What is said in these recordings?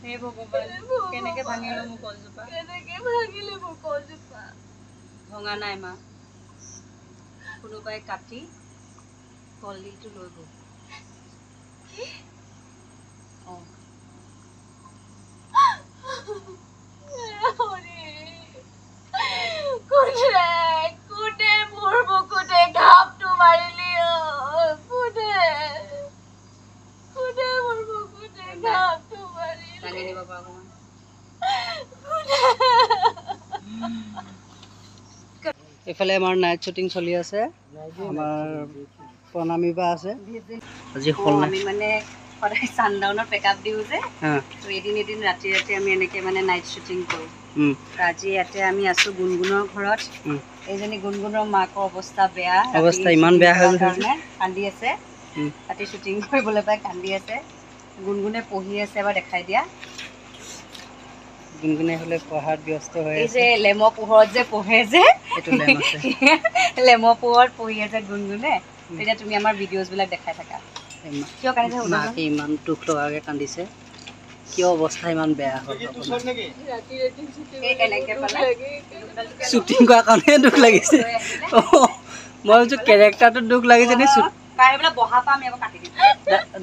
হে ভগৱান কেনেকে ভাঙিলো মোৰ কলজোপা ভঙা নাই মা কোনোবাই কাটি কলডিলটো লৈ গ'ল এফালে আমাৰ নাইট শ্বুটিং চলি আছে আমাৰ প্ৰণামী বা আছে আজি হল আমি মানে সদায় সানডাউনৰ পেকআপ দিও যে তো এদিন এদিন ৰাতি ৰাতি আমি এনেকে মানে নাইট শ্বুটিং কৰো আজি ইয়াতে আমি আছো গুণগুণৰ ঘৰত এইজনী গুণগুণৰ মাকৰ অৱস্থা বেয়া অৱস্থা ইমান বেয়া হৈ গৈছে কান্দি আছে ৰাতি শ্বুটিং কৰিবলৈ পাই কান্দি আছে গুণগুণে পঢ়ি আছে এবাৰ দেখাই দিয়া গুণগুণে হলে পঢ়াত ব্যস্ত হৈ আছে এই যে লেমৰ পোহৰত যে পঢ়ে যে এটো লেম আছে লেমৰ পোহৰত পঢ়ি আছে গুণগুণে তেতিয়া তুমি আমাৰ ভিডিঅ'জ বিলাক দেখাই থাকা কিয় কান্দিছে মাকে ইমান দুখ লগাকে কান্দিছে কিয় অৱস্থা ইমান বেয়া হ'ল শ্বুটিং কৰা কাৰণে দুখ লাগিছে মই ভাবিছো কেৰেক্টাৰটো দুখ লাগিছে নে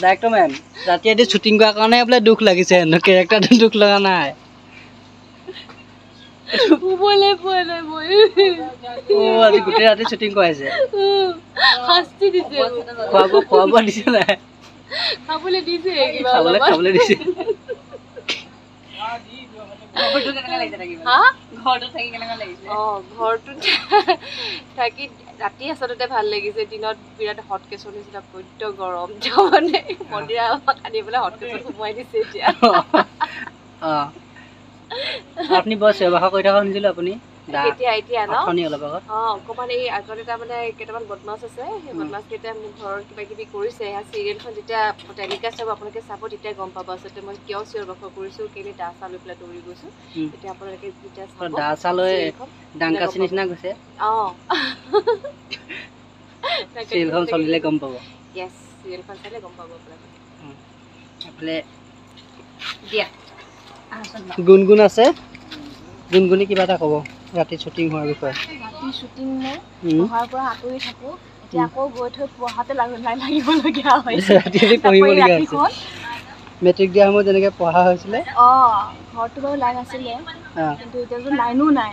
ডাইৰেক্টৰ মেম ৰাতি ৰাতি শ্বুটিং কৰাৰ কাৰণে বোলে দুখ লাগিছে কেৰেক্টাৰটো দুখ লগা নাই আজি গোটেই ৰাতি শ্বুটিং কৰাইছে খোৱা বোৱা দিছে নাই খাবলৈ দিছে থাকি ৰাতি আচলতে ভাল লাগিছে দিনত বিৰাট হটকেছৰ নিচিনা বৈদ্য গৰম মানে মন্দিৰ আনি পেলাই হটকেছত সোমোৱাই দিছে এতিয়া আপুনি বৰ সেৱা কৰি থকা শুনিছিলো আপুনি অকমান এই আগত এটা মানে কেইটামান বদমাছ আছে সেই বদমাছ কেইটা মোৰ ঘৰৰ কিবা কিবি কৰিছে চিৰিয়েলখন যেতিয়া টেলিকাষ্ট হ'ব আপোনালোকে চাব তেতিয়া গম পাব আচলতে মই কিয় চিঞৰ বাখৰ কৰিছো কেলে দা চা লৈ পেলাই দৌৰি গৈছো তেতিয়া আপোনালোকে যেতিয়া চাব দা চা লৈ ডাংকাচি নিচিনা গৈছে চিৰিয়েলখন চলিলে গম পাব ইয়েছ চিৰিয়েলখন চালে গম পাব আপোনালোকে দিয়া গুণগুণ আছে গুণগুণি কিবা এটা ক'ব ৰাতি শ্বুটিং হোৱাৰ বিষয়ে ৰাতি শ্বুটিং মই পঢ়াৰ পৰা আঁতৰি থাকোঁ এতিয়া আকৌ গৈ থৈ পঢ়াতে লাগিবলগীয়া হৈছে ৰাতি ৰাতি পঢ়িবলগীয়া হৈছে মেট্ৰিক দিয়া সময়ত যেনেকৈ পঢ়া হৈছিলে ঘৰটো বাৰু লাইন আছিলে কিন্তু এতিয়াতো লাইনো নাই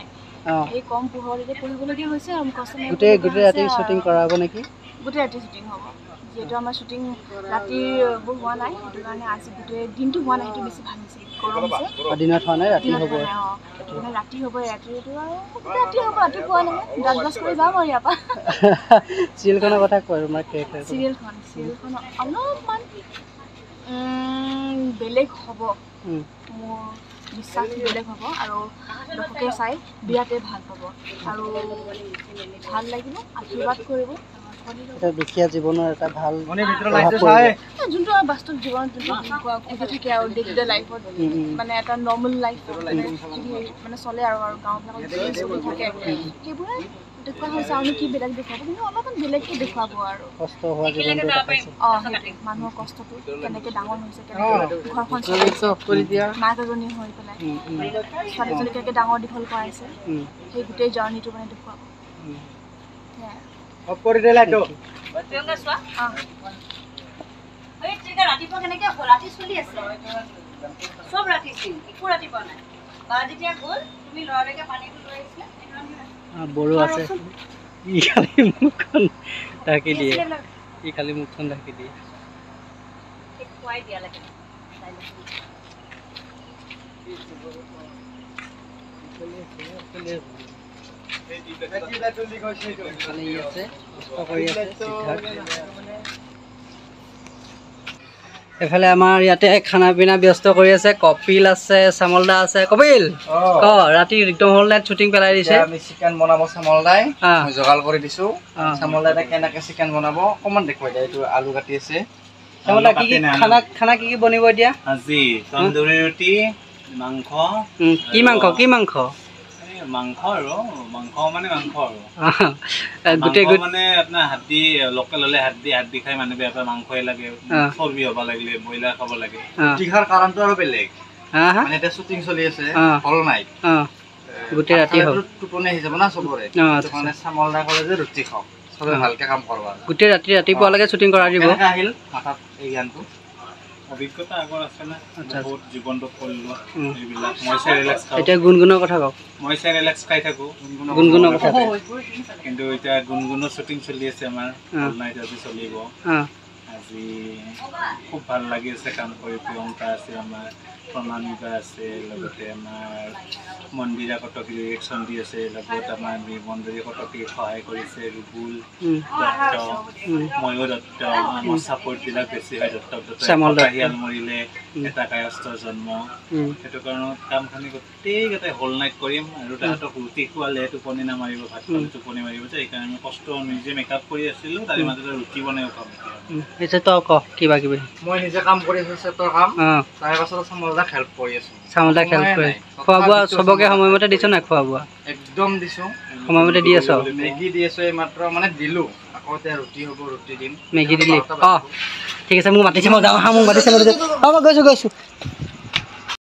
এই কম পোহৰত এতিয়া পঢ়িবলগীয়া হৈছে আৰু গোটেই ৰাতি শ্বুটিং কৰাব নেকি গোটেই ৰাতি শ্বুটিং হ'ব যিহেতু আমাৰ শ্বুটিং ৰাতিবোৰ হোৱা নাই সেইটো কাৰণে আজি গোটেই দিনটো হোৱা নাই সেইটো বেছি ভাল হৈছে দিনত হোৱা নাই ৰাতি হ'ব ৰাতি হ'ব ৰাতিটো আৰু ৰাতি হ'ব ৰাতিপুৱা নহয় দাঁত ব্ৰাছ কৰি যাম আৰু ইয়াৰ পৰা চিৰিয়েলখনৰ কথা কয় চিৰিয়েলখন অলপমান বেলেগ হ'ব মোৰ বিশ্বাস বেলেগ হ'ব আৰু দৰ্শকে চাই বিৰাটেই ভাল পাব আৰু ভাল লাগিব আশীৰ্বাদ কৰিব এটা দুখীয়া জীৱনৰ এটা ভাল যোনটো বাস্তৱ জীৱনত যোনটো খুঁজে থাকে আৰু ডে টু ডে লাইফত মানে এটা নৰ্মেল লাইফ মানে চলে আৰু গাঁওবিলাকত চলি থাকে সেইবোৰে দেখুওৱা হৈছে আৰু কি বেলেগ দেখুৱাব কিন্তু অলপমান বেলেগকৈ দেখুৱাব আৰু কষ্ট হোৱা জীৱনটো মানুহৰ কষ্টটো কেনেকৈ ডাঙৰ হৈছে কেনেকৈ ঘৰখন চলাইছে মাক এজনী হৈ পেলাই ছোৱালীজনী কেনেকৈ ডাঙৰ দীঘল কৰাইছে সেই গোটেই জাৰ্ণিটো মানে দেখুৱাব অপৰি দেলাটো তেংগা সোৱা এই টিকা ৰাতিপুৱা কেনেকৈ ৰাতি চলি আছে সব ৰাতি চিন একো ৰাতিপুৱা নাই বাজিতিয়া গ'ল তুমি লৰালৈকে পানীটো লৈ আহিছিলা বড়ো আছে ই খালি মুখখন ঢাকি দিয়ে খুৱাই দিয়া লাগে এফালে আমাৰ ইয়াতে খানা পিনা ব্যস্ত কৰি আছে কপিল আছে চামলদা আছে কপিল ৰাতি একদম হল নাইট শ্বুটিং পেলাই দিছে আমি চিকেন বনাব চামলদাই মই জগাল কৰি দিছো চামলদাই কেনেকৈ চিকেন বনাব অকমান দেখুৱাই দিয়া এইটো আলু কাটি আছে চামলদা কি খানা কি বনিব এতিয়া আজি তন্দুৰী ৰুটি মাংস কি মাংস মাংস আৰু মাংস মানে আপোনাৰ হাড্ডি লোকেল হলে হাড্ডি খাই মানুহ বেয়া পায় মাংসই লাগে চৰ্বি হ'ব লাগিলে ব্ৰইলাৰ খাব লাগে টিখাৰ কাৰণটো আৰু বেলেগ হা হা মানে এটা শুটিং চলি আছে অ'। হল নাইট গোটেই ৰাতি হ'ল টোপনি আহি যাব না চবৰে মানে চামল দা ক'লে যে ৰুটি খাওঁ চবে ভালকে কাম কৰবা গোটেই ৰাতিপুৱালৈকে শ্বুটিং কৰাই দিব কেনেকৈ আহিল মাথাত এই জ্ঞানটো অভিজ্ঞতা আগৰ আছে না বহুত জীৱনটো কৰিলোঁ এইবিলাক মই ৰিলেক্স খাওঁ এতিয়া গুণগুণৰ কথা কওক মই ৰিলেক্স খাই থাকোঁ গুণগুণৰ কথা কিন্তু এতিয়া গুণগুণৰ শ্বুটিং চলি আছে আমাৰ হল নাইট আজি চলিব আজি খুব ভাল লাগি আছে কাম কৰি প্ৰিয়ংকা আছে আমাৰ প্ৰণামিকা আছে লগতে আমাৰ মন্দিৰা কটকী ৰিয়েকশ্যন দি আছে লগত আমাৰ মন্দিৰা কটকীক সহায় কৰিছে ৰুবুল দত্ত ময়ূৰ দত্ত আমাৰ ছাপৰ্টবিলাক বেছি হয় দত্ত হিয়াল মৰিলে এটা কায়স্থৰ জন্ম সেইটো কাৰণত কামখিনি গোটেইকেইটাই হল নাইট কৰিম আৰু তাহাঁতক ৰুটি খোৱালে টোপনি নামাৰিব ভাত খালে টোপনি মাৰিব যে সেইকাৰণে কষ্ট নিজে মেকআপ কৰি আছিলোঁ তাৰে মাজতে ৰুটি বনাই খাম এতিয়া তই ক কিবা কিবি মই নিজে কাম কৰি আছোঁ চেটৰ কাম তাৰ পাছত চামলদাক হেল্প কৰি আছোঁ চামলদাক হেল্প কৰি খোৱা বোৱা চবকে সময়মতে দিছ নাই খোৱা বোৱা একদম দিছোঁ সময়মতে দি আছ মেগী দি আছোঁ এইমাত্ৰ মানে দিলোঁ আকৌ এতিয়া ৰুটি হ'ব ৰুটি দিম মেগী দিলি ঠিক আছে মোক মাতিছে মই যাওঁ হা মোক মাতিছে মই গৈছোঁ